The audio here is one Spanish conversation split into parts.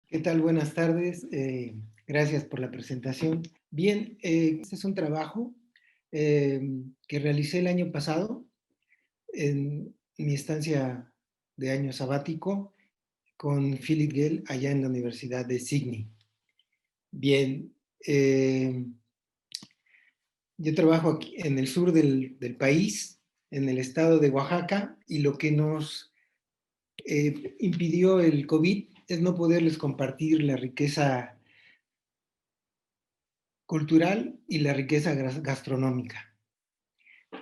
¿Qué tal? Buenas tardes. Gracias por la presentación. Bien, este es un trabajo eh, que realicé el año pasado en mi estancia de año sabático con Philip Gell allá en la Universidad de Sydney. Bien, yo trabajo aquí en el sur del país, en el estado de Oaxaca, y lo que nos impidió el COVID es no poderles compartir la riqueza cultural y la riqueza gastronómica,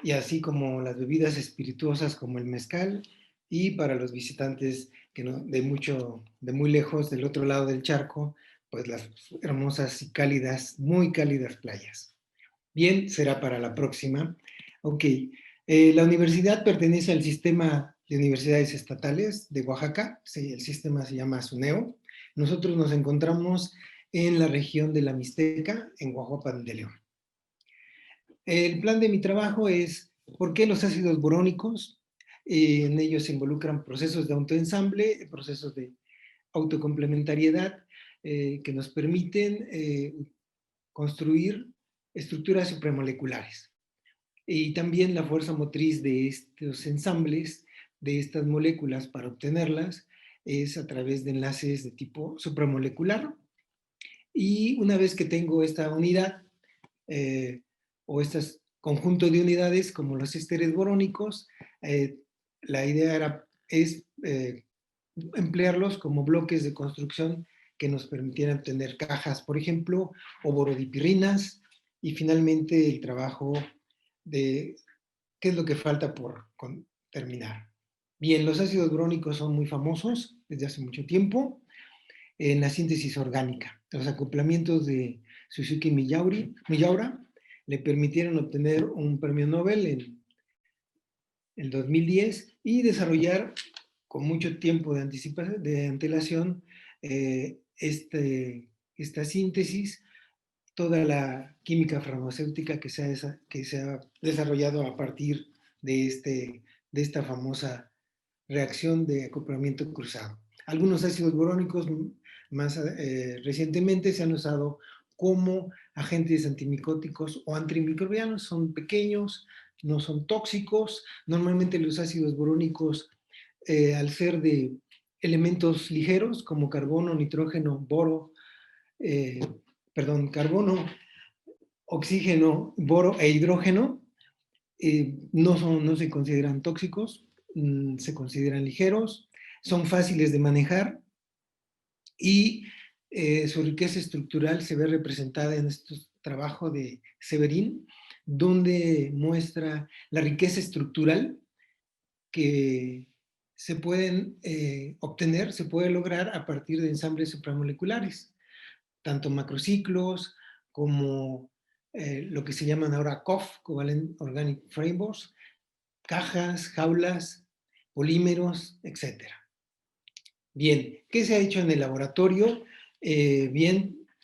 y así como las bebidas espirituosas como el mezcal, y para los visitantes que no, de muy lejos, del otro lado del charco, pues las hermosas y cálidas, muy cálidas playas. Bien, será para la próxima. Ok, la universidad pertenece al sistema de universidades estatales de Oaxaca. Sí, el sistema se llama SUNEO. Nosotros nos encontramos en la región de la Mixteca, en Oaxaca de León. El plan de mi trabajo es por qué los ácidos borónicos. En ellos se involucran procesos de autoensamble, procesos de autocomplementariedad que nos permiten construir estructuras supramoleculares. Y también la fuerza motriz de estos ensambles, de estas moléculas para obtenerlas, es a través de enlaces de tipo supramolecular. Y una vez que tengo esta unidad, eh, o este conjunto de unidades como los ésteres borónicos, la idea es emplearlos como bloques de construcción que nos permitieran tener cajas, por ejemplo, o borodipirinas, y finalmente el trabajo de qué es lo que falta por terminar. Bien, los ácidos borónicos son muy famosos desde hace mucho tiempo en la síntesis orgánica. Los acoplamientos de Suzuki Miyaura le permitieron obtener un premio Nobel en el 2010 y desarrollar con mucho tiempo de antelación esta síntesis, toda la química farmacéutica que se ha desarrollado a partir de esta famosa reacción de acoplamiento cruzado. Algunos ácidos borónicos más recientemente se han usado como agentes antimicóticos o antimicrobianos. Son pequeños, no son tóxicos. Normalmente los ácidos borónicos, al ser de elementos ligeros como carbono, nitrógeno, eh, carbono, oxígeno, boro e hidrógeno, no se consideran tóxicos, se consideran ligeros, son fáciles de manejar, y su riqueza estructural se ve representada en este trabajo de Severin, donde muestra la riqueza estructural que se pueden obtener, se puede lograr a partir de ensambles supramoleculares, tanto macrociclos como lo que se llaman ahora COF, Covalent Organic Frameworks, cajas, jaulas, polímeros, etcétera. Bien, ¿qué se ha hecho en el laboratorio? Yo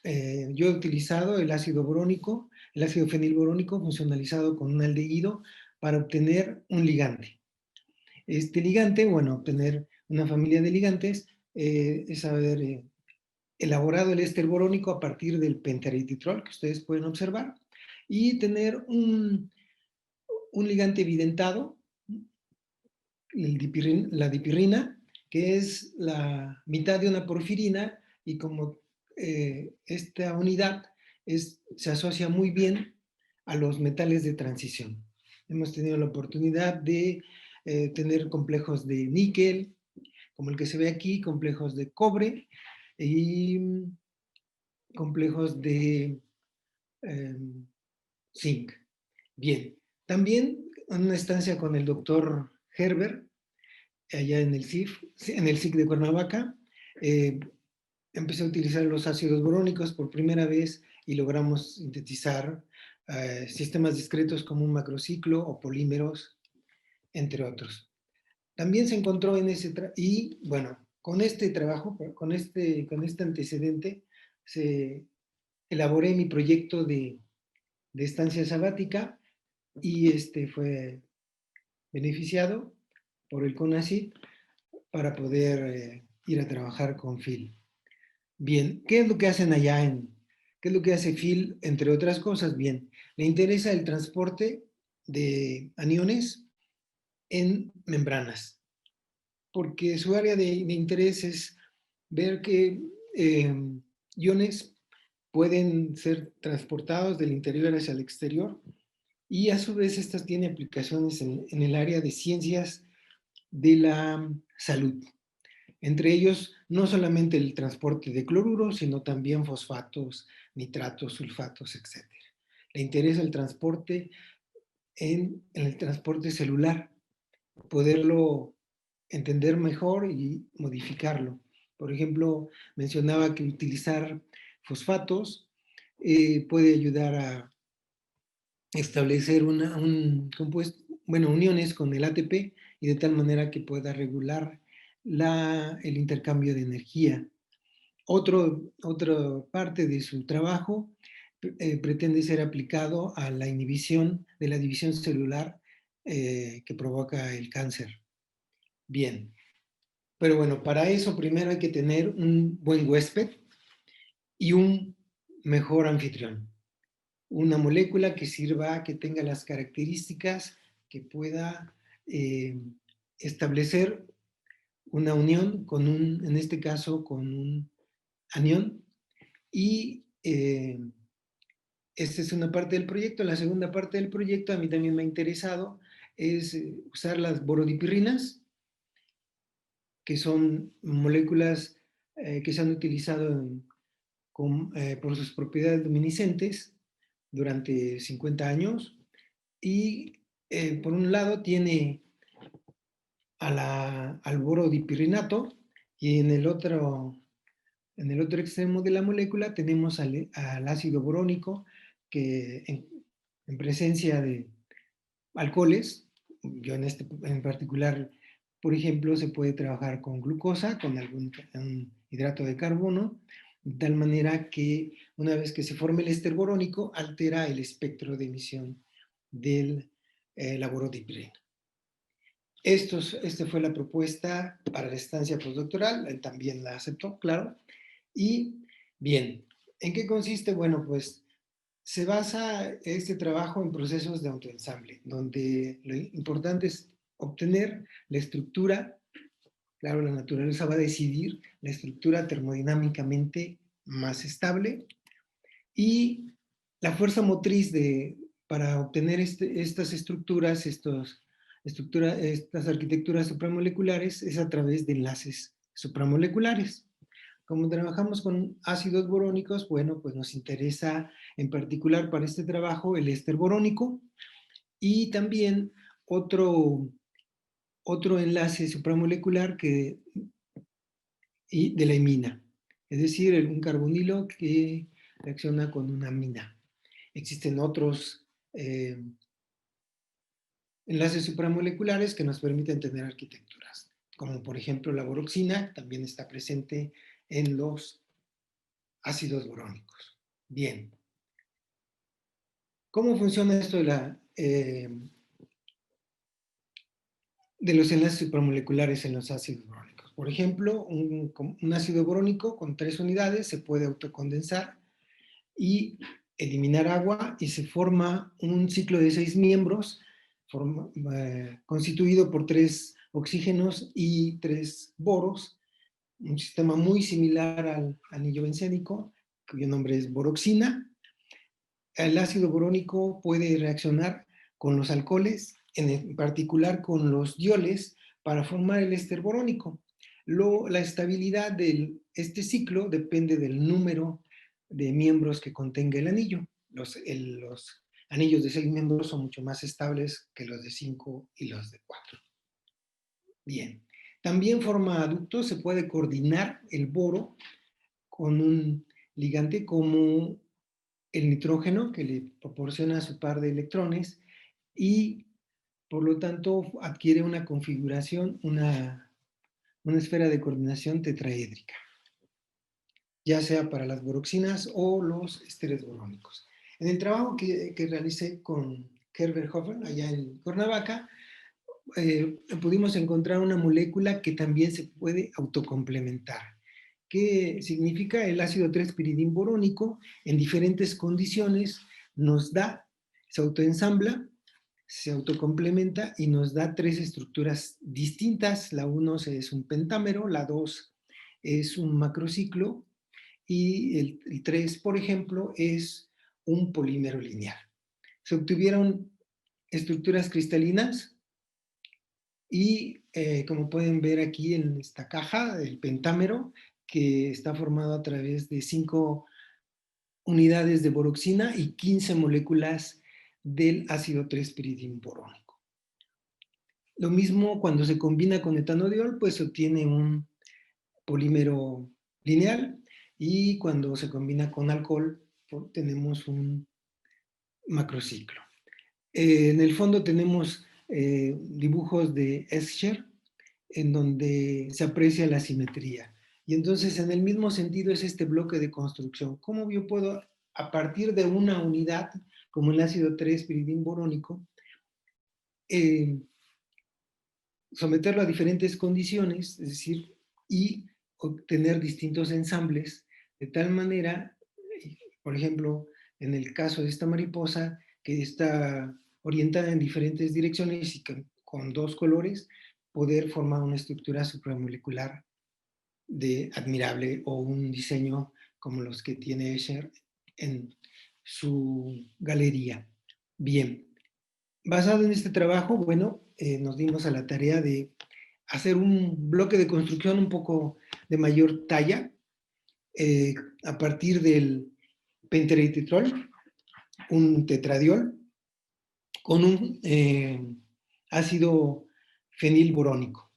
he utilizado el ácido borónico, el ácido fenilborónico funcionalizado con un aldehído para obtener un ligante. Este ligante, bueno, obtener una familia de ligantes, es haber elaborado el éster borónico a partir del pentaerititrol que ustedes pueden observar, y tener un ligante evidentado, la dipirrina, que es la mitad de una porfirina, y como esta unidad se asocia muy bien a los metales de transición. Hemos tenido la oportunidad de tener complejos de níquel, como el que se ve aquí, complejos de cobre y complejos de eh, zinc. Bien, también en una estancia con el doctor Herbert, allá en el en el CIC de Cuernavaca, eh, empecé a utilizar los ácidos borónicos por primera vez y logramos sintetizar sistemas discretos como un macrociclo o polímeros, entre otros. También se encontró en ese, y bueno, con este trabajo, con este antecedente, se elaboré mi proyecto de estancia sabática, y este fue beneficiado por el CONACYT para poder ir a trabajar con Phil. Bien, ¿qué es lo que hacen allá qué es lo que hace Phil, entre otras cosas? Bien, le interesa el transporte de aniones en membranas, porque su área de interés es ver que eh, iones pueden ser transportados del interior hacia el exterior y a su vez estas tienen aplicaciones en el área de ciencias de la salud. Entre ellos, no solamente el transporte de cloruro, sino también fosfatos, nitratos, sulfatos, etc. Le interesa el transporte en el transporte celular, poderlo entender mejor y modificarlo. Por ejemplo, mencionaba que utilizar fosfatos puede ayudar a establecer un compuesto, bueno, uniones con el ATP y de tal manera que pueda regular el intercambio de energía. Otra parte de su trabajo pretende ser aplicado a la inhibición de la división celular que provoca el cáncer. Bien, pero bueno, para eso primero hay que tener un buen huésped y un mejor anfitrión. Una molécula que sirva, que tenga las características, que pueda eh, establecer una unión con en este caso, con un anión. Y esta es una parte del proyecto. La segunda parte del proyecto a mí también me ha interesado es usar las borodipirrinas, que son moléculas que se han utilizado por sus propiedades luminiscentes durante 50 años y por un lado tiene al borodipirrinato y en el otro extremo de la molécula tenemos al ácido borónico que en presencia de alcoholes, yo en particular, por ejemplo, se puede trabajar con glucosa, con algún un hidrato de carbono, de tal manera que una vez que se forme el éster borónico, altera el espectro de emisión del laborodipireno. Esta fue la propuesta para la estancia postdoctoral, él también la aceptó, claro. Y bien, ¿en qué consiste? Bueno, pues se basa este trabajo en procesos de autoensamble, donde lo importante es obtener la estructura, claro, la naturaleza va a decidir la estructura termodinámicamente más estable y la fuerza motriz para obtener estas estructuras, estas arquitecturas supramoleculares es a través de enlaces supramoleculares. Como trabajamos con ácidos borónicos, bueno, pues nos interesa en particular para este trabajo el éster borónico y también otro enlace supramolecular de la imina, es decir, un carbonilo que reacciona con una amina. Existen otros enlaces supramoleculares que nos permiten tener arquitecturas, como por ejemplo la boroxina, también está presente en los ácidos borónicos. Bien, ¿cómo funciona esto de los enlaces supramoleculares en los ácidos borónicos? Por ejemplo, un ácido borónico con 3 unidades se puede autocondensar y eliminar agua y se forma un ciclo de 6 miembros constituido por 3 oxígenos y 3 boros, un sistema muy similar al anillo bencénico, cuyo nombre es boroxina. El ácido borónico puede reaccionar con los alcoholes, en particular con los dioles, para formar el éster borónico. La estabilidad de este ciclo depende del número de miembros que contenga el anillo. Los anillos de 6 miembros son mucho más estables que los de 5 y los de 4. Bien. También forma aductos, se puede coordinar el boro con un ligante como el nitrógeno que le proporciona su par de electrones y por lo tanto adquiere una configuración, una esfera de coordinación tetraédrica, ya sea para las boroxinas o los ésteres borónicos. En el trabajo que realicé con Herbert Hofer allá en Cuernavaca, pudimos encontrar una molécula que también se puede autocomplementar, ¿Qué significa? El ácido 3-piridinborónico en diferentes condiciones nos da, se autoensambla, se autocomplementa y nos da tres estructuras distintas. La 1 es un pentámero, la 2 es un macrociclo y el 3, por ejemplo, es un polímero lineal. Se obtuvieron estructuras cristalinas y como pueden ver aquí en esta caja, el pentámero, que está formado a través de 5 unidades de boroxina y 15 moléculas del ácido 3-piridinborónico. Lo mismo cuando se combina con etanodiol, pues se obtiene un polímero lineal, y cuando se combina con alcohol tenemos un macrociclo. En el fondo tenemos dibujos de Escher en donde se aprecia la simetría. Y entonces en el mismo sentido es este bloque de construcción. ¿Cómo yo puedo, a partir de una unidad, como el ácido 3-piridinborónico, eh, someterlo a diferentes condiciones, es decir, y obtener distintos ensambles, de tal manera, por ejemplo, en el caso de esta mariposa, que está orientada en diferentes direcciones y con dos colores, poder formar una estructura supramolecular admirable, o un diseño como los que tiene Escher en su galería. Bien, basado en este trabajo, bueno, nos dimos a la tarea de hacer un bloque de construcción un poco de mayor talla, eh, a partir del pentereititrol, un tetradiol, con un ácido fenilborónico,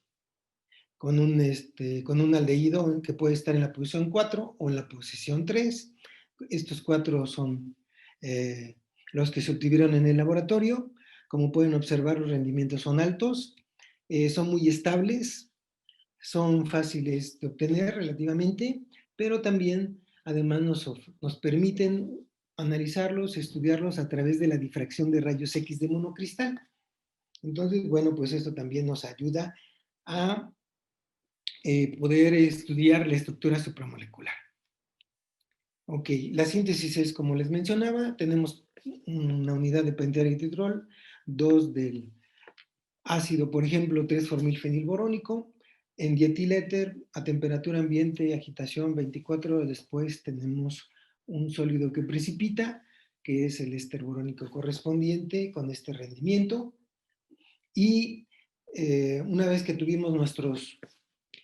con un aldehído que puede estar en la posición 4 o en la posición 3. Estos 4 son los que se obtuvieron en el laboratorio. Como pueden observar, los rendimientos son altos, son muy estables, son fáciles de obtener relativamente, pero también además nos permiten analizarlos, estudiarlos a través de la difracción de rayos X de monocristal. Entonces, bueno, pues esto también nos ayuda a poder estudiar la estructura supramolecular. Ok, la síntesis es como les mencionaba, tenemos una unidad de pentereititrol, 2 del ácido, por ejemplo, 3-formilfenilborónico, en dietiléter, a temperatura ambiente, agitación 24 horas después, tenemos un sólido que precipita, que es el éster borónico correspondiente con este rendimiento. Y una vez que tuvimos nuestros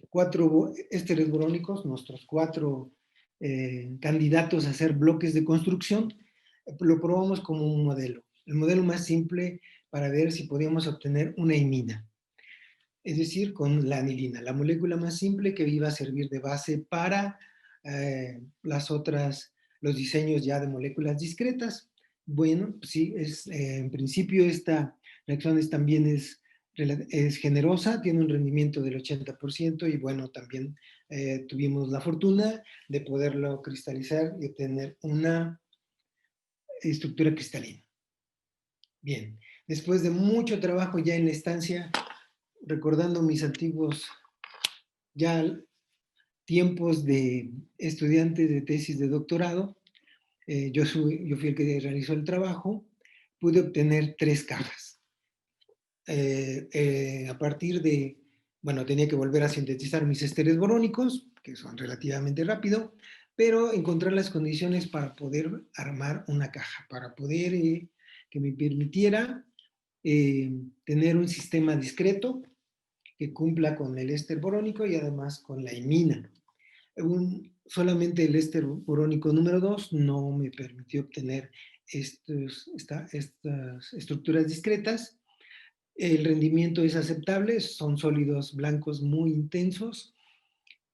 4 ésteres borónicos, nuestros 4 candidatos a hacer bloques de construcción, lo probamos como un modelo. El modelo más simple para ver si podíamos obtener una imina, es decir, con la anilina, la molécula más simple que iba a servir de base para los diseños ya de moléculas discretas. Bueno, pues sí, en principio esta reacción también es generosa, tiene un rendimiento del 80%, y bueno, también tuvimos la fortuna de poderlo cristalizar y obtener una estructura cristalina. Bien, después de mucho trabajo ya en la estancia, recordando mis antiguos ya tiempos de estudiante de tesis de doctorado, yo fui el que realizó el trabajo, pude obtener 3 cajas. A partir de, bueno, tenía que volver a sintetizar mis ésteres borónicos, que son relativamente rápido, pero encontrar las condiciones para poder armar una caja, para poder que me permitiera tener un sistema discreto que cumpla con el éster borónico y además con la imina. Solamente el éster borónico número 2 no me permitió obtener estas estructuras discretas. El rendimiento es aceptable, son sólidos blancos muy intensos.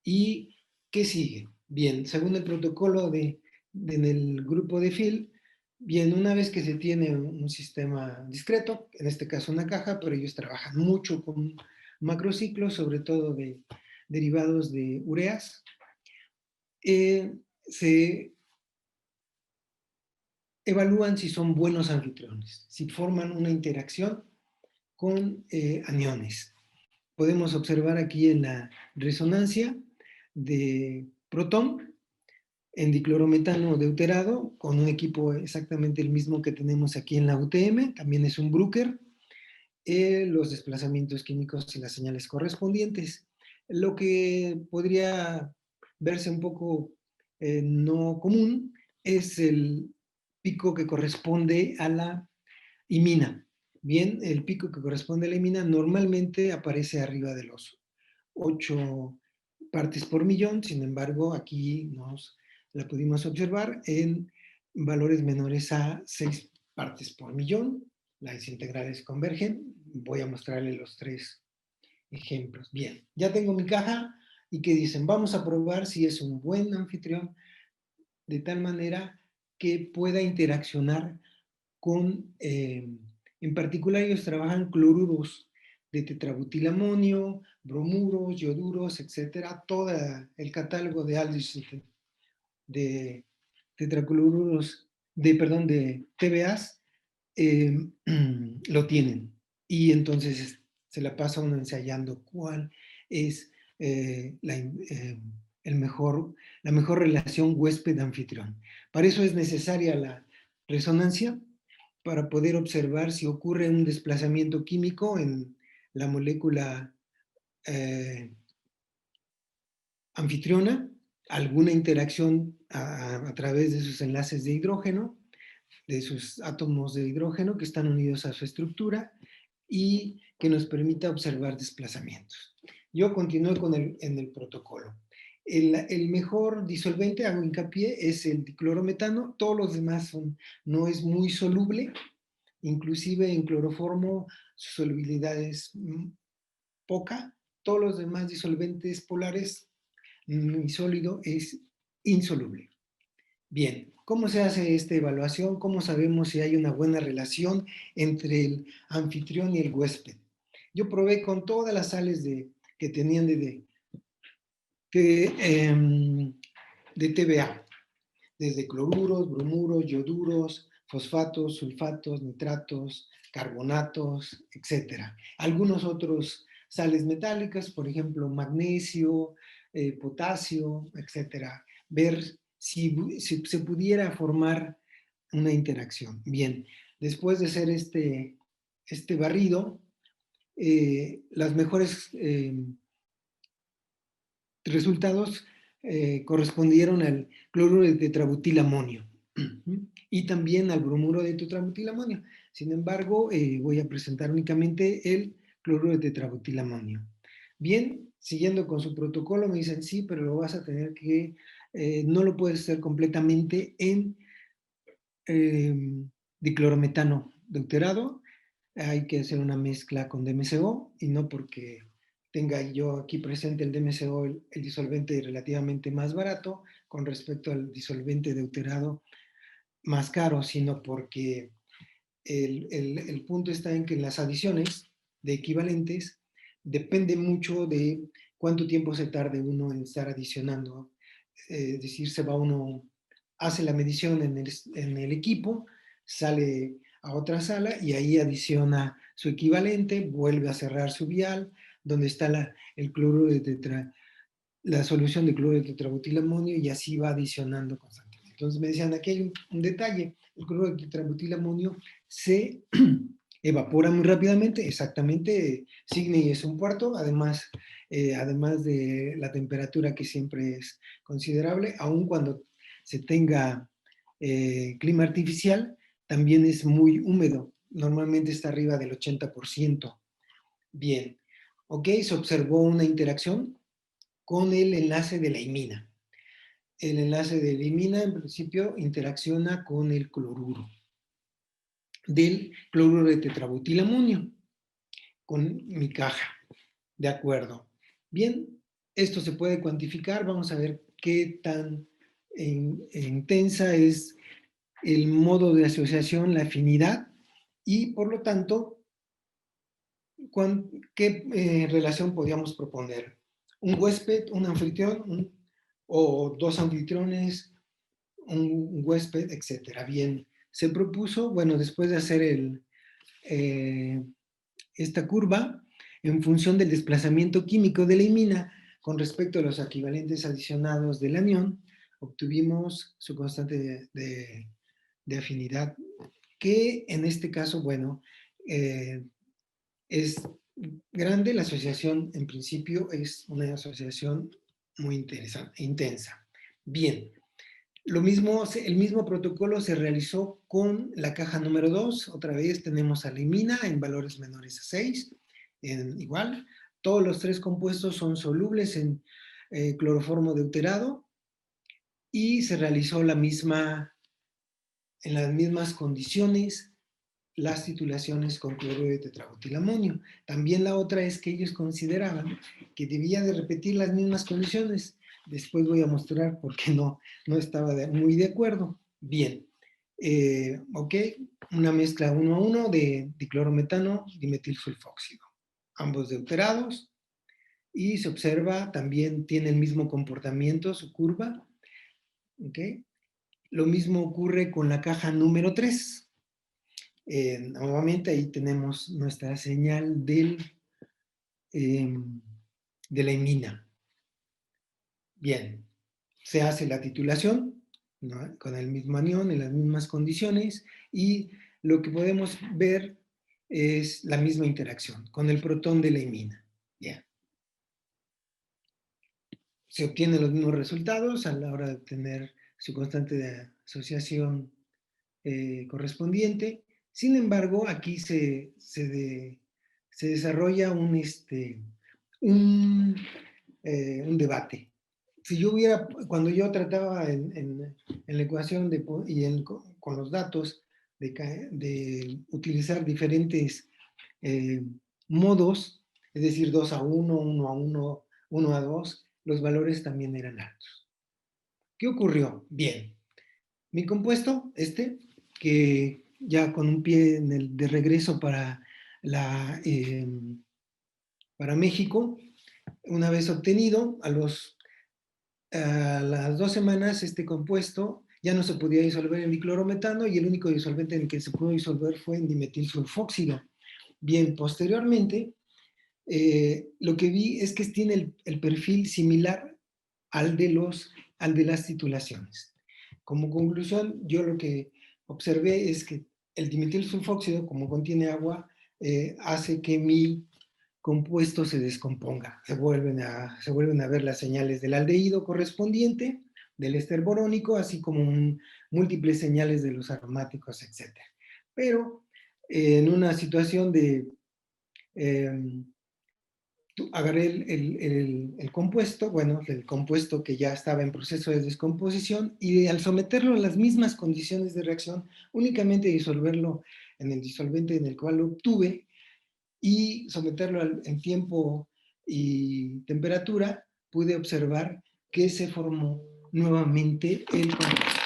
¿Y qué sigue? Bien, según el protocolo en el grupo de Phil, bien, una vez que se tiene un sistema discreto, en este caso una caja, pero ellos trabajan mucho con macrociclos, sobre todo de derivados de ureas, se evalúan si son buenos anfitriones, si forman una interacción con aniones. Podemos observar aquí en la resonancia de protón en diclorometano deuterado con un equipo exactamente el mismo que tenemos aquí en la UTM, también es un Bruker, los desplazamientos químicos y las señales correspondientes. Lo que podría verse un poco no común es el pico que corresponde a la imina. Bien, el pico que corresponde a la imina normalmente aparece arriba de los 8 partes por millón, sin embargo, aquí nos la pudimos observar en valores menores a 6 partes por millón. Las integrales convergen. Voy a mostrarle los 3 ejemplos. Bien, ya tengo mi caja y que dicen, vamos a probar si es un buen anfitrión de tal manera que pueda interaccionar con, en particular ellos trabajan cloruros de tetrabutilamonio, bromuros, yoduros, etcétera, todo el catálogo de Aldrich de tetracloruros, perdón, de TBAs, eh, lo tienen. Y entonces se la pasa uno ensayando cuál es el mejor, la mejor relación huésped-anfitrión. Para eso es necesaria la resonancia, para poder observar si ocurre un desplazamiento químico en la molécula anfitriona, alguna interacción a través de sus enlaces de hidrógeno, de sus átomos de hidrógeno que están unidos a su estructura y que nos permita observar desplazamientos. Yo continúo en el protocolo. El mejor disolvente, hago hincapié, es el diclorometano. Todos los demás no es muy soluble, inclusive en cloroformo su solubilidad es poca. Todos los demás disolventes polares, mi sólido es insoluble. Bien, ¿cómo se hace esta evaluación? ¿Cómo sabemos si hay una buena relación entre el anfitrión y el huésped? Yo probé con todas las sales que tenían de TBA, desde cloruros, bromuros, yoduros, fosfatos, sulfatos, nitratos, carbonatos, etc. Algunos otros sales metálicas, por ejemplo, magnesio, potasio, etc. Ver si se pudiera formar una interacción. Bien, después de hacer este barrido, las mejores resultados correspondieron al cloruro de tetrabutilamonio y también al bromuro de tetrabutilamonio. Sin embargo, voy a presentar únicamente el cloruro de tetrabutilamonio. Bien, siguiendo con su protocolo, me dicen sí, pero lo vas a tener que, no lo puedes hacer completamente en diclorometano deuterado, hay que hacer una mezcla con DMSO y no porque tenga yo aquí presente el DMSO, el disolvente relativamente más barato con respecto al disolvente deuterado más caro, sino porque el punto está en que las adiciones de equivalentes depende mucho de cuánto tiempo se tarde uno en estar adicionando. Es decir, se va uno, hace la medición en el equipo, sale a otra sala y ahí adiciona su equivalente, vuelve a cerrar su vial, donde está el cloruro de la solución de cloruro de tetrabutilamonio y así va adicionando constantemente. Entonces me decían, aquí hay un detalle, el cloruro de tetrabutilamonio se evapora muy rápidamente, exactamente, Sydney es un cuarto, además de la temperatura que siempre es considerable, aun cuando se tenga clima artificial, también es muy húmedo, normalmente está arriba del 80%. Bien, ok, se observó una interacción con el enlace de la imina. El enlace de la imina en principio interacciona con el cloruro del cloruro de tetrabutilamonio con mi caja. De acuerdo. Bien, esto se puede cuantificar. Vamos a ver qué tan intensa es el modo de asociación, la afinidad y por lo tanto, ¿qué relación podríamos proponer? ¿Un huésped, un anfitrión o dos anfitriones, un huésped, etcétera? Bien, se propuso, bueno, después de hacer esta curva, en función del desplazamiento químico de la imina, con respecto a los equivalentes adicionados del anión, obtuvimos su constante de afinidad, que en este caso, bueno, es grande. La asociación en principio es una asociación muy interesante, intensa. Bien, lo mismo, el mismo protocolo se realizó con la caja número 2. Otra vez tenemos a la imina en valores menores a 6. Igual, todos los tres compuestos son solubles en cloroformo deuterado y se realizó en las mismas condiciones las titulaciones con cloruro de tetrabutilamonio. También la otra es que ellos consideraban que debía de repetir las mismas condiciones. Después voy a mostrar por qué no estaba muy de acuerdo. Bien, ok, una mezcla 1 a 1 de diclorometano, dimetilsulfóxido. Ambos deuterados, y se observa, también tiene el mismo comportamiento, su curva. Ok, lo mismo ocurre con la caja número 3. Nuevamente ahí tenemos nuestra señal de la imina. Bien, se hace la titulación, ¿no?, con el mismo anión, en las mismas condiciones, y lo que podemos ver es la misma interacción con el protón de la imina. Bien. Se obtienen los mismos resultados a la hora de obtener su constante de asociación correspondiente. Sin embargo, aquí se desarrolla un, un debate. Si yo hubiera, cuando yo trataba en la ecuación con los datos de utilizar diferentes eh, modos, es decir, 2 a 1, 1 a 1, 1 a 2, los valores también eran altos. ¿Qué ocurrió? Bien, mi compuesto, que ya con un pie de regreso para México, una vez obtenido, a las 2 semanas, este compuesto ya no se podía disolver en diclorometano, y el único disolvente en el que se pudo disolver fue en dimetilsulfóxido. Bien, posteriormente, lo que vi es que tiene el perfil similar al de las titulaciones. Como conclusión, yo lo que observé es que el dimetilsulfóxido, como contiene agua, hace que mi compuesto se descomponga. Se vuelven a ver las señales del aldehído correspondiente, del éster borónico, así como múltiples señales de los aromáticos, etc. Pero en una situación de eh, agarré el compuesto, bueno, el compuesto que ya estaba en proceso de descomposición, y al someterlo a las mismas condiciones de reacción, únicamente disolverlo en el disolvente en el cual lo obtuve y someterlo en tiempo y temperatura, pude observar que se formó nuevamente el compuesto.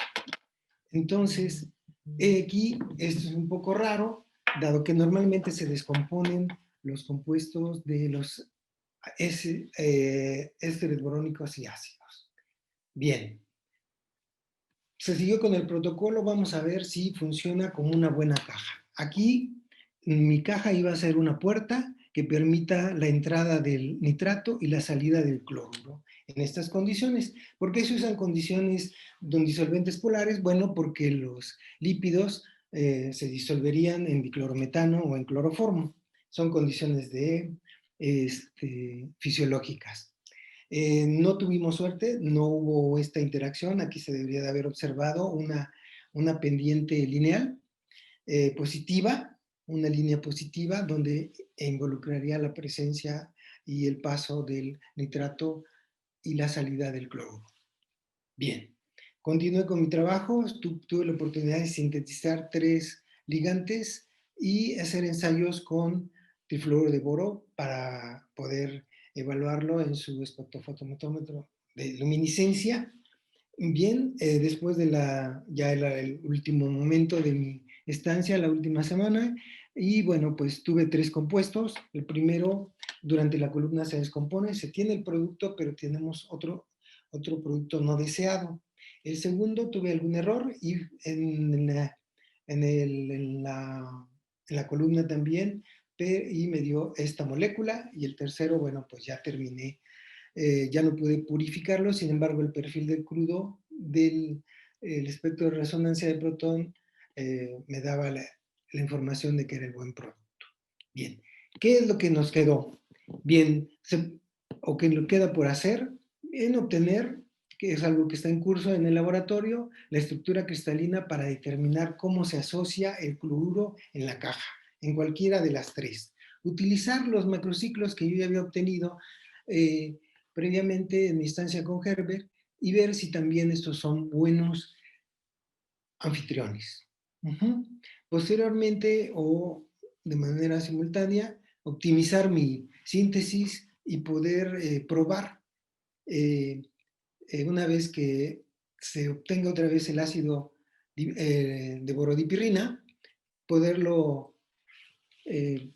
Entonces, aquí esto es un poco raro, dado que normalmente se descomponen los compuestos de los ésteres borónicos y ácidos. Bien, se siguió con el protocolo. Vamos a ver si funciona como una buena caja. Aquí mi caja iba a ser una puerta que permita la entrada del nitrato y la salida del cloruro en estas condiciones. ¿Por qué se usan condiciones con disolventes polares? Bueno, porque los lípidos se disolverían en diclorometano o en cloroformo. Son condiciones fisiológicas. No tuvimos suerte, no hubo esta interacción. Aquí se debería de haber observado una pendiente lineal positiva, una línea positiva donde involucraría la presencia y el paso del nitrato y la salida del cloruro. Bien, continué con mi trabajo. Tuve la oportunidad de sintetizar 3 ligantes y hacer ensayos con trifluoro de boro para poder evaluarlo en su espectrofotometrómetro de luminiscencia. Bien, después de ya era el último momento de mi estancia, la última semana, y bueno, pues tuve 3 compuestos. El primero, durante la columna se descompone, se tiene el producto, pero tenemos otro producto no deseado. El segundo, tuve algún error y en la columna también, y me dio esta molécula. Y el tercero, bueno, pues ya terminé ya no pude purificarlo, sin embargo el perfil del crudo del el espectro de resonancia de protón me daba la información de que era el buen producto. Bien, ¿qué es lo que nos quedó? Bien, o que nos queda por hacer, en obtener, que es algo que está en curso en el laboratorio, la estructura cristalina para determinar cómo se asocia el cloruro en la caja, en cualquiera de las tres. Utilizar los macrociclos que yo ya había obtenido eh, previamente en mi instancia con Herbert y ver si también estos son buenos anfitriones. Ujú. Posteriormente o de manera simultánea, optimizar mi síntesis y poder probar eh, una vez que se obtenga otra vez el ácido de borodipirrina, poderlo eh,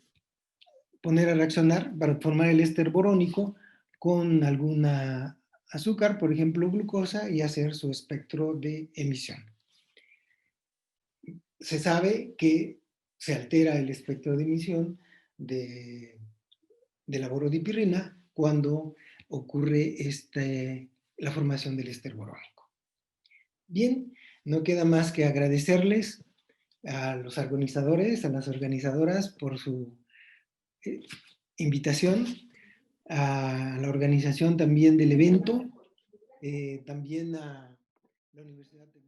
poner a reaccionar para formar el éster borónico con alguna azúcar, por ejemplo glucosa, y hacer su espectro de emisión. Se sabe que se altera el espectro de emisión de la borodipirrina cuando ocurre la formación del éster borónico. Bien, no queda más que agradecerles a los organizadores, a las organizadoras por su eh, invitación, a la organización también del evento, también a la Universidad Tecnológica.